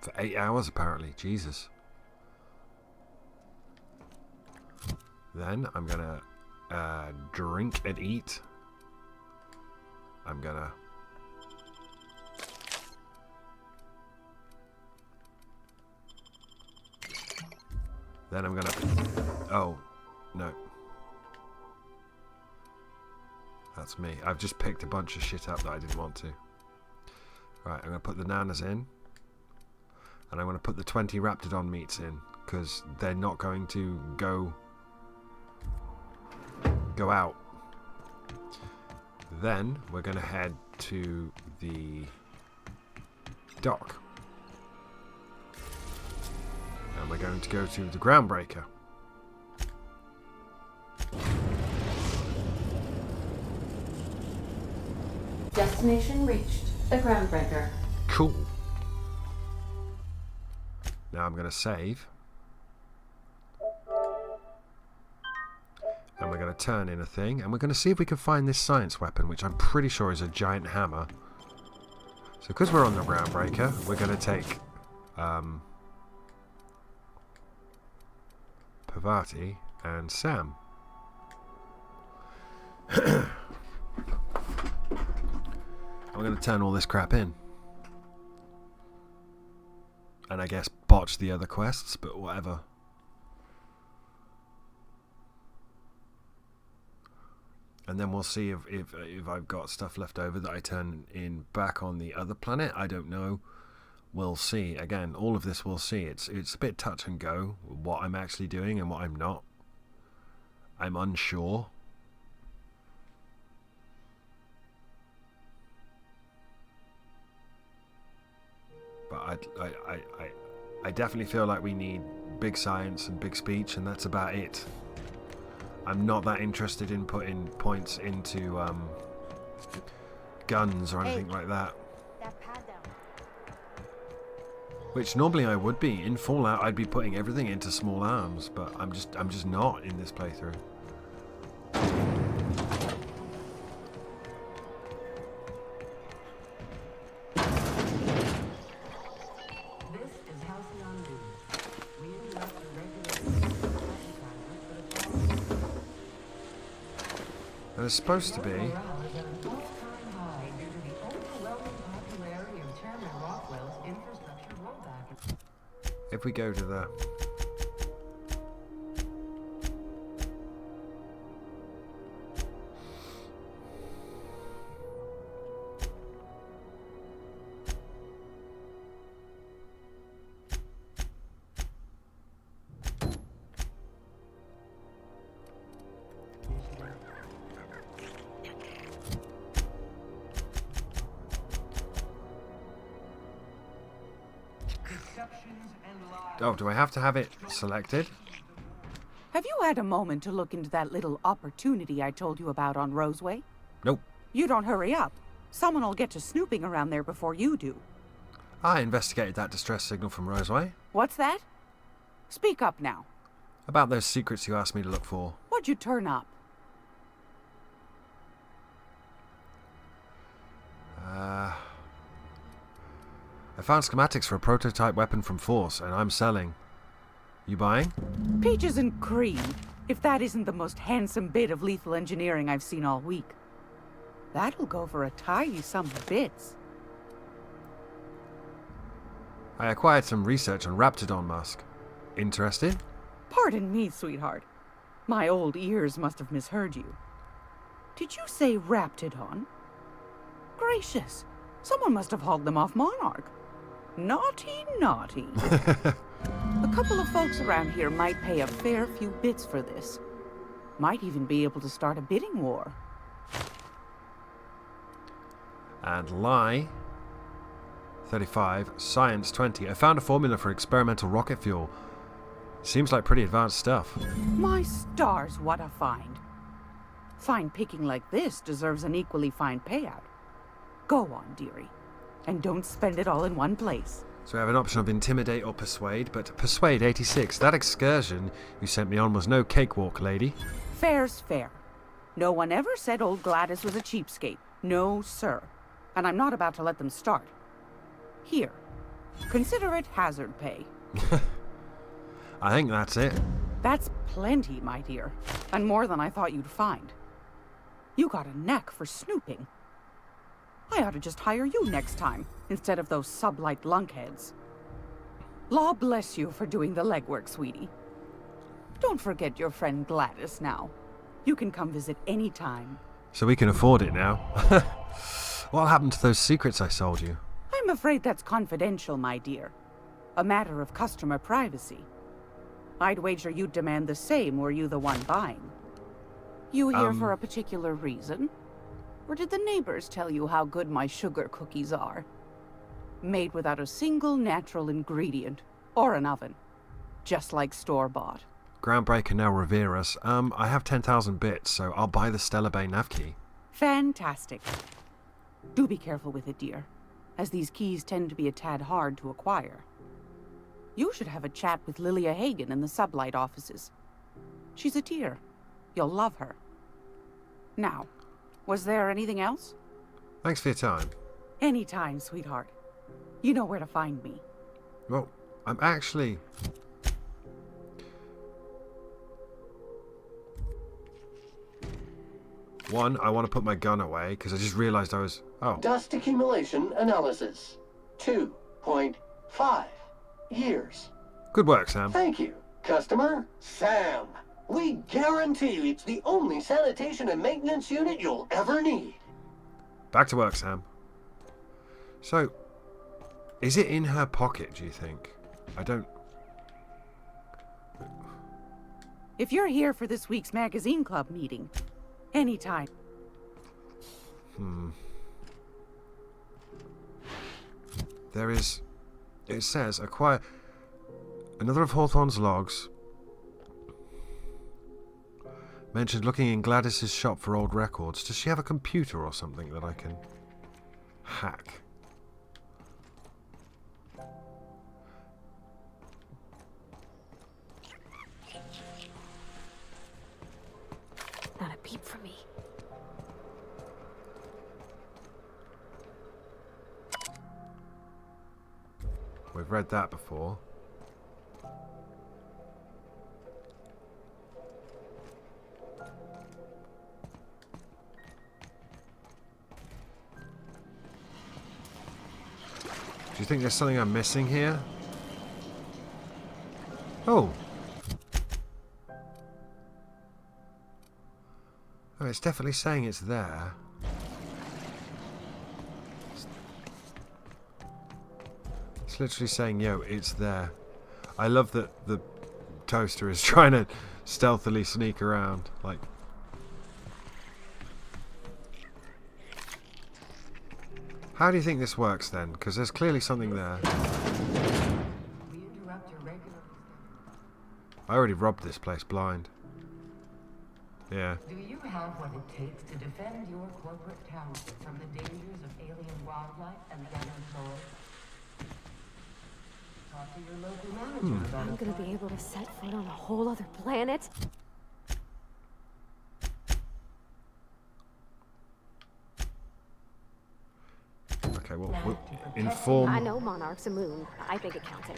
For 8 hours, apparently. Jesus. Then I'm gonna drink and eat. I'm gonna... Then I'm gonna... Oh, no. That's me. I've just picked a bunch of shit up that I didn't want to. Right, I'm gonna put the nanas in. And I'm gonna put the 20 Raptidon meats in. Because they're not going to go out. Then we're gonna head to the dock. And we're going to go to the groundbreaker. Destination reached. The groundbreaker. Cool. Now I'm going to save. And we're going to turn in a thing. And we're going to see if we can find this science weapon, which I'm pretty sure is a giant hammer. So because we're on the groundbreaker, we're going to take... Parvati and Sam. I'm going to turn all this crap in. And I guess botch the other quests, but whatever. And then we'll see if I've got stuff left over that I turn in back on the other planet. I don't know. We'll see. Again, all of this we'll see. It's a bit touch and go, what I'm actually doing and what I'm not. I'm unsure. But I definitely feel like we need big science and big speech, and that's about it. I'm not that interested in putting points into guns or anything like that. Which normally I would be. In Fallout I'd be putting everything into small arms, but I'm just not in this playthrough. This is Halcyon News. We interrupt the regular There's supposed to be. morale is at an all-time high due to the overwhelming popularity of Chairman Rockwell's infrastructure rollback. If we go to the... Oh, do I have to have it selected? Have you had a moment to look into that little opportunity I told you about on Roseway? Nope. You don't hurry up. Someone will get to snooping around there before you do. I investigated that distress signal from Roseway. What's that? Speak up now. About those secrets you asked me to look for. What'd you turn up? I found schematics for a prototype weapon from Force, and I'm selling. You buying? Peaches and cream, if that isn't the most handsome bit of lethal engineering I've seen all week. That'll go for a tidy sum of bits. I acquired some research on Raptidon Musk. Interested? Pardon me, sweetheart. My old ears must have misheard you. Did you say Raptidon? Gracious, someone must have hauled them off Monarch. Naughty, naughty. A couple of folks around here might pay a fair few bits for this. Might even be able to start a bidding war. And lie. 35. Science 20. I found a formula for experimental rocket fuel. Seems like pretty advanced stuff. My stars, what a find. Fine picking like this deserves an equally fine payout. Go on, dearie. And don't spend it all in one place. So we have an option of intimidate or persuade, but persuade 86. That excursion you sent me on was no cakewalk, lady. Fair's fair. No one ever said old Gladys was a cheapskate. No, sir. And I'm not about to let them start. Here. Consider it hazard pay. I think that's it. That's plenty, my dear, and more than I thought you'd find. You got a knack for snooping. I ought to just hire you next time, instead of those sublight lunkheads. Law bless you for doing the legwork, sweetie. Don't forget your friend Gladys now. You can come visit any time. So we can afford it now. What happened to those secrets I sold you? I'm afraid that's confidential, my dear. A matter of customer privacy. I'd wager you'd demand the same were you the one buying. You here for a particular reason? Or did the neighbors tell you how good my sugar cookies are? Made without a single natural ingredient, or an oven. Just like store-bought. Groundbreaker now revere us. I have 10,000 bits, so I'll buy the Stellar Bay nav key. Fantastic. Do be careful with it, dear, as these keys tend to be a tad hard to acquire. You should have a chat with Lilia Hagen in the Sublight offices. She's a dear. You'll love her. Now, was there anything else? Thanks for your time. Anytime, sweetheart. You know where to find me. Well, I'm actually... One, I want to put my gun away, because I just realized I was... Oh. Dust accumulation analysis. 2.5 years. Good work, Sam. Thank you, customer. Sam. We guarantee it's the only sanitation and maintenance unit you'll ever need. Back to work, Sam. So, is it in her pocket, do you think? I don't... If you're here for this week's magazine club meeting, anytime. There is... It says, acquire... Another of Hawthorne's logs mentioned looking in Gladys's shop for old records. Does she have a computer or something that I can hack? Not a peep from me. We've read that before. Do you think there's something I'm missing here? Oh! Oh, it's definitely saying it's there. It's literally saying, yo, it's there. I love that the toaster is trying to stealthily sneak around. Like... How do you think this works then? Because there's clearly something there. We interrupt your regular... I already robbed this place blind. Yeah. Do you have what it takes to defend your corporate township from the dangers of alien wildlife and the unemployed? Talk to your local manager about I'm gonna be able to set foot on a whole other planet? Okay, well, inform... I know Monarch's a moon. I think accounting.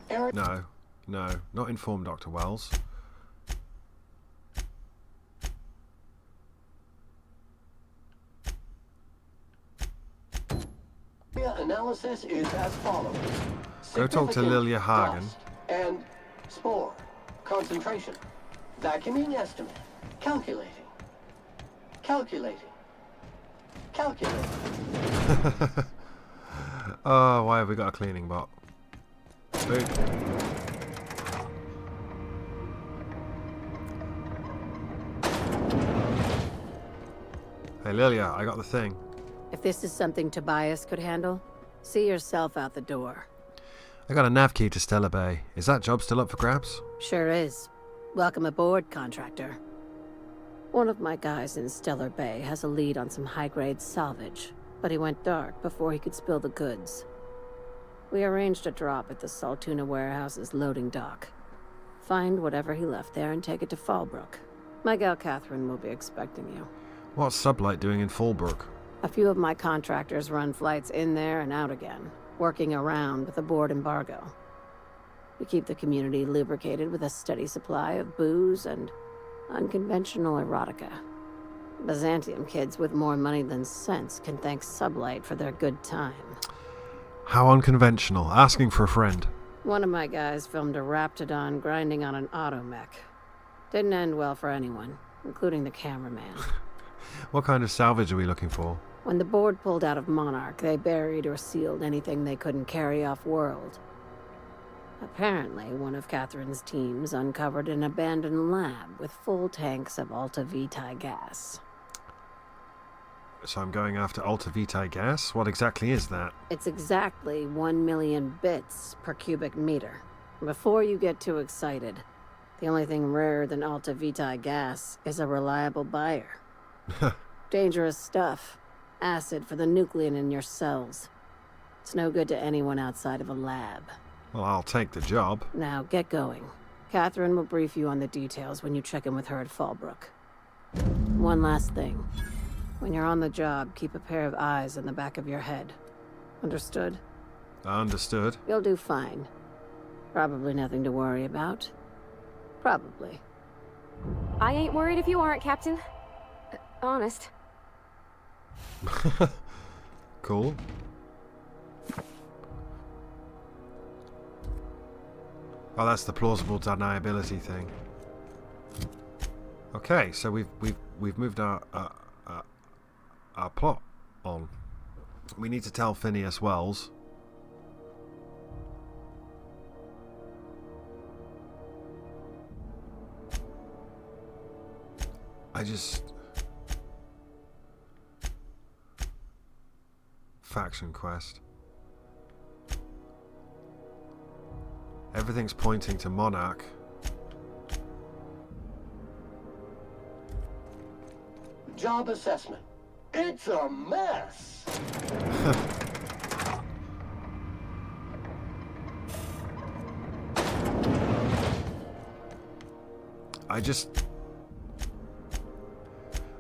No, no, not inform Dr. Wells. Analysis is as follows. Go talk to Lilia Hagen. Dust and spore. Concentration. Vacuuming estimate. Calculating. Calculating. Calculating. Oh, why have we got a cleaning bot? Boot. Hey Lilia, I got the thing. If this is something Tobias could handle, see yourself out the door. I got a nav key to Stellar Bay. Is that job still up for grabs? Sure is. Welcome aboard, contractor. One of my guys in Stellar Bay has a lead on some high-grade salvage, but he went dark before he could spill the goods. We arranged a drop at the Saltuna warehouse's loading dock. Find whatever he left there and take it to Fallbrook. My gal Catherine will be expecting you. What's Sublight doing in Fallbrook? A few of my contractors run flights in there and out again. working around with the board embargo. We keep the community lubricated with a steady supply of booze and unconventional erotica. Byzantium kids with more money than sense can thank Sublight for their good time. How unconventional. Asking for a friend. One of my guys filmed a Raptidon grinding on an automech. Didn't end well for anyone, including the cameraman. What kind of salvage are we looking for? When the board pulled out of Monarch, they buried or sealed anything they couldn't carry off-world. Apparently, one of Catherine's teams uncovered an abandoned lab with full tanks of Alta Vitae gas. So I'm going after Alta Vitae gas? What exactly is that? It's exactly 1 million bits per cubic meter. Before you get too excited, the only thing rarer than Alta Vitae gas is a reliable buyer. Dangerous stuff. Acid for the nucleon in your cells. It's no good to anyone outside of a lab. Well, I'll take the job. Now, get going. Catherine will brief you on the details when you check in with her at Fallbrook. One last thing. When you're on the job, keep a pair of eyes in the back of your head. Understood? Understood. You'll do fine. Probably nothing to worry about. Probably. I ain't worried if you aren't, Captain. Honest. Cool. Oh, that's the plausible deniability thing. Okay, so we've moved our plot on. We need to tell Phineas Wells. Faction quest. Everything's pointing to Monarch. Job assessment. It's a mess.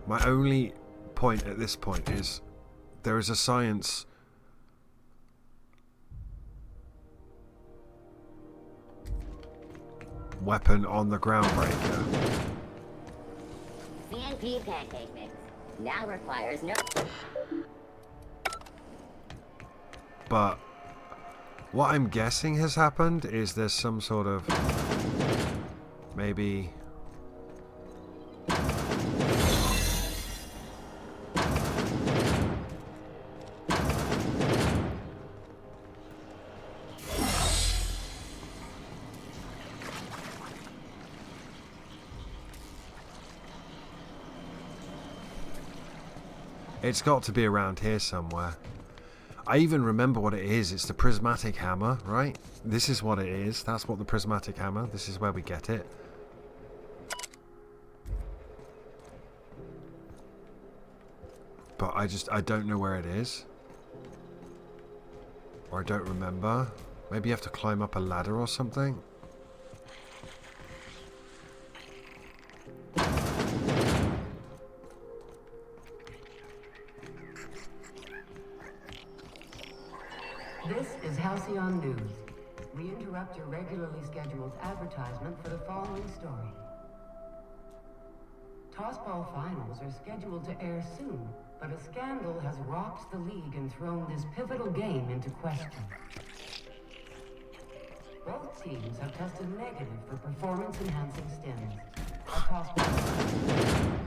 My only point at this point is there is a science weapon on the groundbreaker. CNP pancake mix now requires no. But what I'm guessing has happened is there's some sort of maybe it's got to be around here somewhere. I even remember what it is. It's the prismatic hammer, right? This is what it is. That's what the prismatic hammer. This is where we get it. But I don't know where it is. Or I don't remember. Maybe you have to climb up a ladder or something. This is Halcyon News. We interrupt your regularly scheduled advertisement for the following story. Tossball finals are scheduled to air soon, but a scandal has rocked the league and thrown this pivotal game into question. Both teams have tested negative for performance-enhancing stims. A tossball.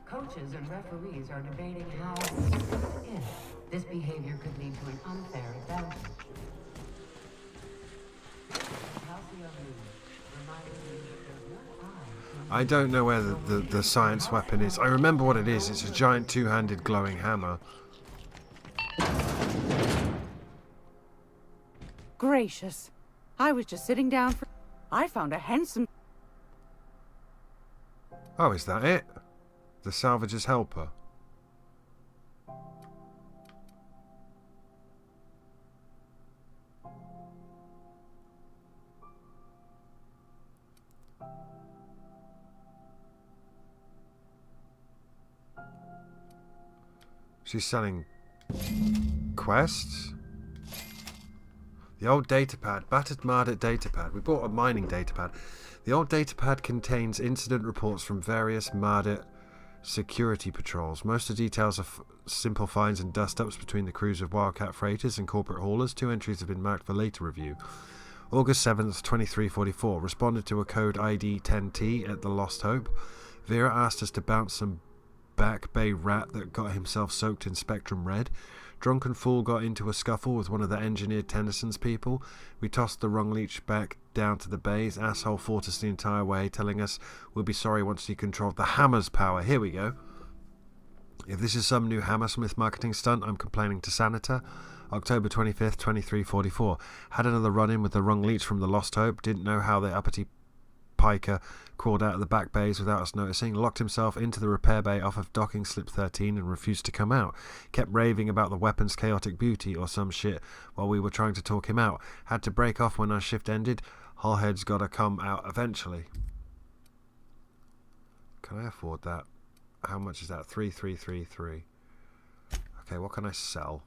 Coaches and referees are debating how, if, this behavior could lead to an unfair advantage. Halcyon News reminds me that there's no eye. I don't know where the science weapon is. I remember what it is. It's a giant two-handed glowing hammer. Gracious. I was just sitting down for... I found a handsome... Oh, is that it? The salvage's helper. She's selling quests? The old datapad, battered martyred datapad. We bought a mining datapad. The old datapad contains incident reports from various Mardet security patrols. Most of the details are simple finds and dust-ups between the crews of Wildcat freighters and corporate haulers. 2 entries have been marked for later review. August 7th, 2344. Responded to a code ID 10T at the Lost Hope. Vera asked us to bounce some Back Bay rat that got himself soaked in Spectrum Red. Drunken fool got into a scuffle with one of the engineered Tennyson's people. We tossed the wrong leech back down to the bays. Asshole fought us the entire way, telling us we'll be sorry once he controlled the hammer's power. Here we go. If this is some new Hammersmith marketing stunt, I'm complaining to Senator. October 25th, 2344. Had another run-in with the wrong leech from the Lost Hope. Didn't know how the uppity piker crawled out of the back bays without us noticing. Locked himself into the repair bay off of docking slip 13 and refused to come out. Kept raving about the weapon's chaotic beauty or some shit while we were trying to talk him out. Had to break off when our shift ended. Hullhead's gotta come out eventually. Can I afford that? How much is that? 3333. Okay, what can I sell?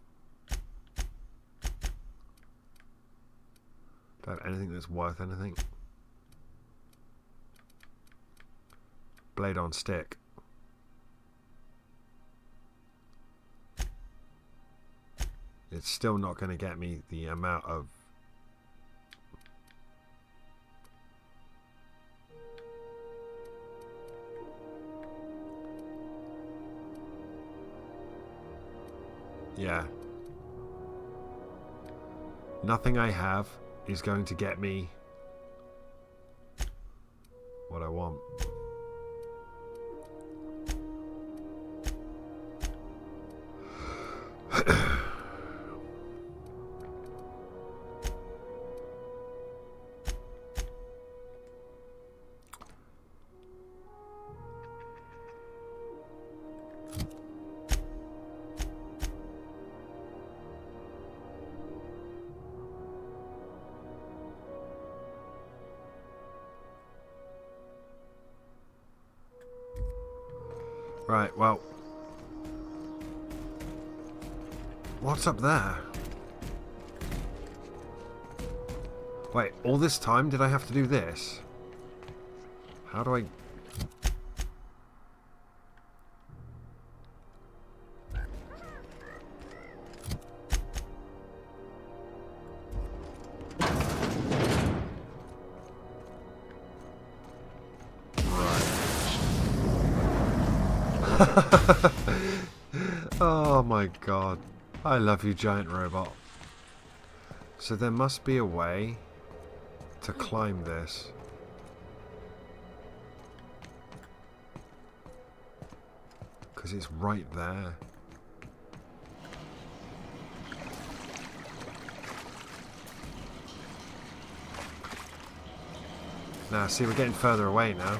Do I have anything that's worth anything? Blade on stick. It's still not going to get me the amount of... Yeah. Nothing I have is going to get me what I want. Right, well, what's up there? Wait, all this time did I have to do this? How do I... Oh my god. I love you, giant robot. So there must be a way to climb this. Because it's right there. Now, see, we're getting further away now.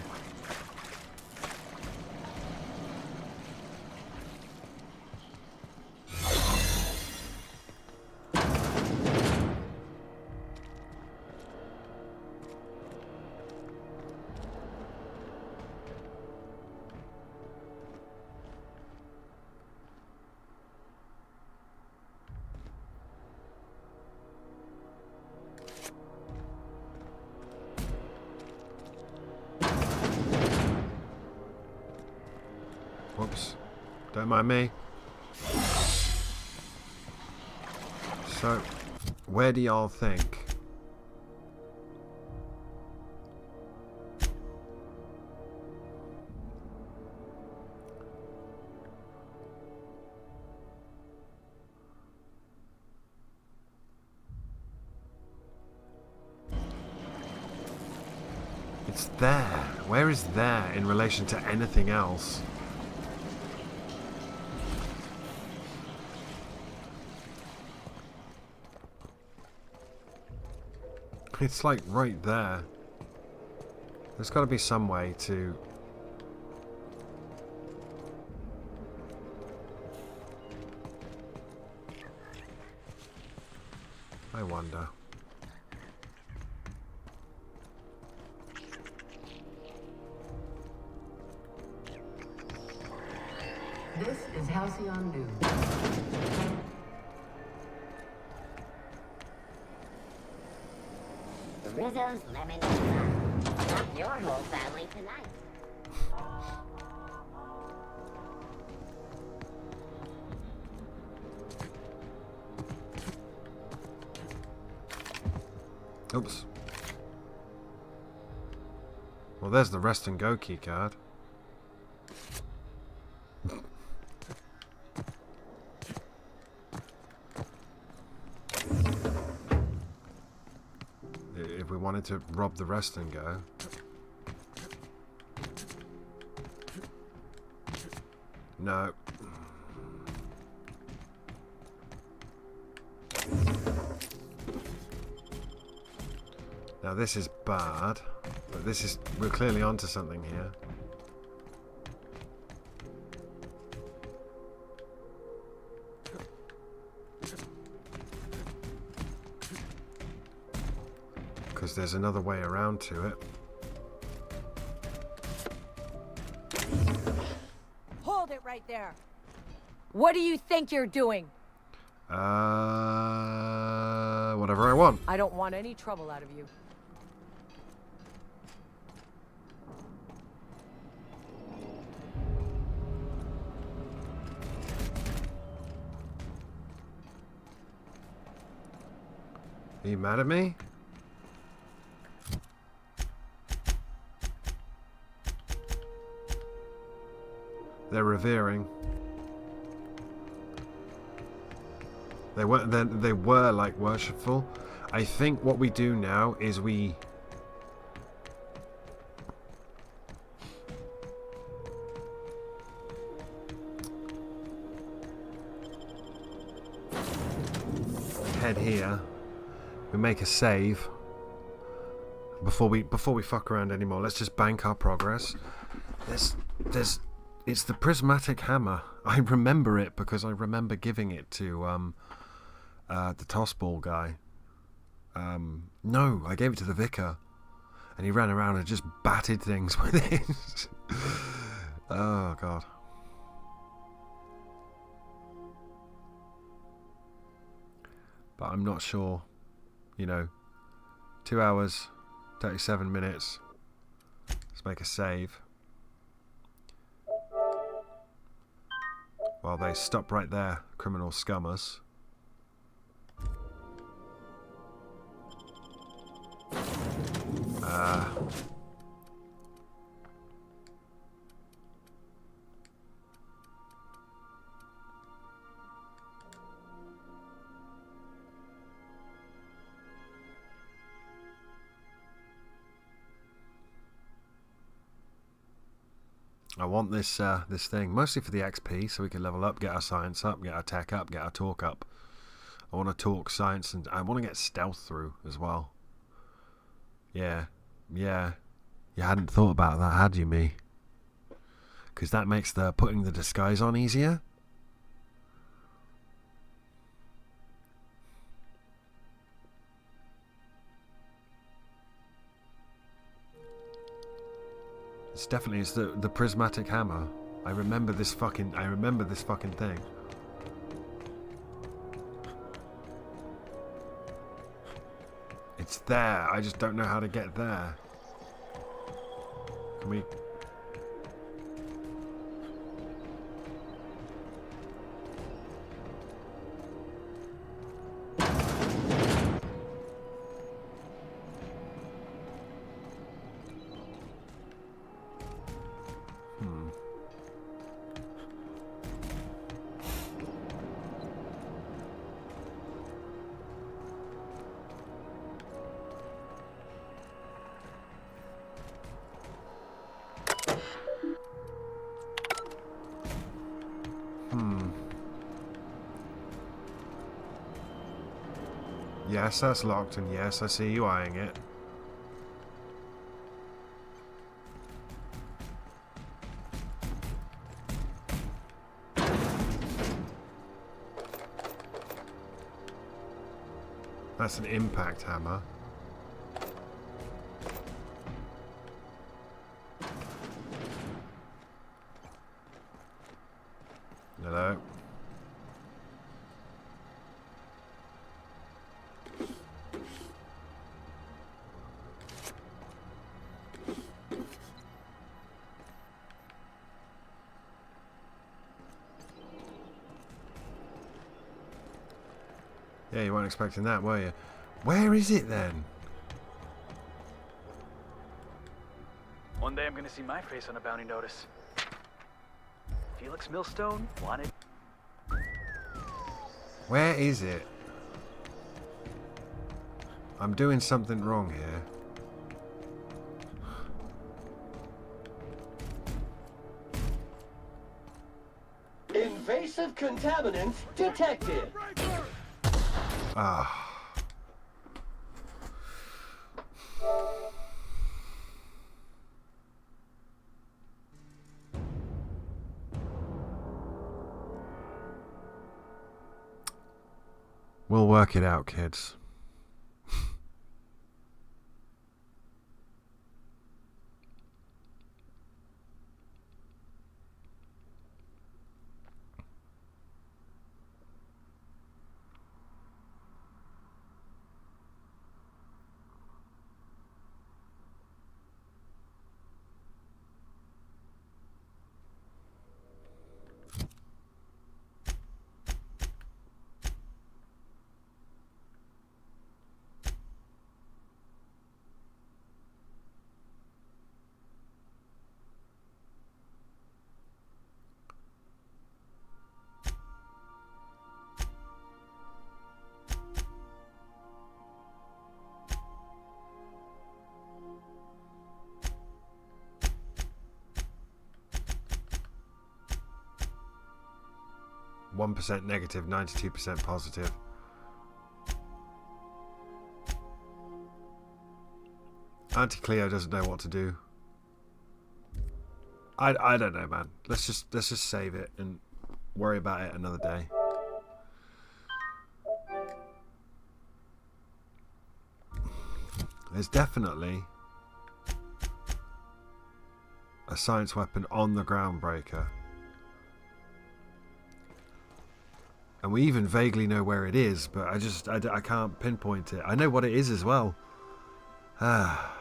Whoops. Don't mind me. So, where do y'all think? It's there. Where is there in relation to anything else? It's like right there. There's got to be some way to... I wonder. This is Halcyon News. Rizzo's lemon and lime. Stop your whole family tonight. Oops. Well, there's the rest and go key card. If we wanted to rob the rest and go. No. Now this is bad, but we're clearly onto something here. Because there's another way around to it. Hold it right there. What do you think you're doing? Whatever I want. I don't want any trouble out of you. Are you mad at me? They're revering. They were like worshipful. I think what we do now is we head here. We make a save before we fuck around anymore. Let's just bank our progress. It's the prismatic hammer. I remember it because I remember giving it to the toss ball guy. No, I gave it to the vicar, and he ran around and just batted things with it. Oh god. But I'm not sure. 2 hours, 37 minutes. Let's make a save. While they stop right there, criminal scummers. I want this thing mostly for the XP, so we can level up, get our science up, get our tech up, get our talk up. I want to talk science, and I want to get stealth through as well. Yeah. You hadn't thought about that, had you, me? Because that makes the putting the disguise on easier. It's definitely the prismatic hammer. I remember this fucking thing. It's there. I just don't know how to get there. Can we? Yes, that's locked, and yes, I see you eyeing it. That's an impact hammer. Hello. Yeah, you weren't expecting that, were you? Where is it then? One day I'm gonna see my face on a bounty notice. Felix Millstone wanted. Where is it? I'm doing something wrong here. Invasive contaminants detected. Ah. We'll work it out, kids. %, negative, 92% positive. Auntie Cleo doesn't know what to do. I don't know, man. Let's just save it and worry about it another day. There's definitely a science weapon on the groundbreaker. And we even vaguely know where it is, but I can't pinpoint it. I know what it is as well. Ah.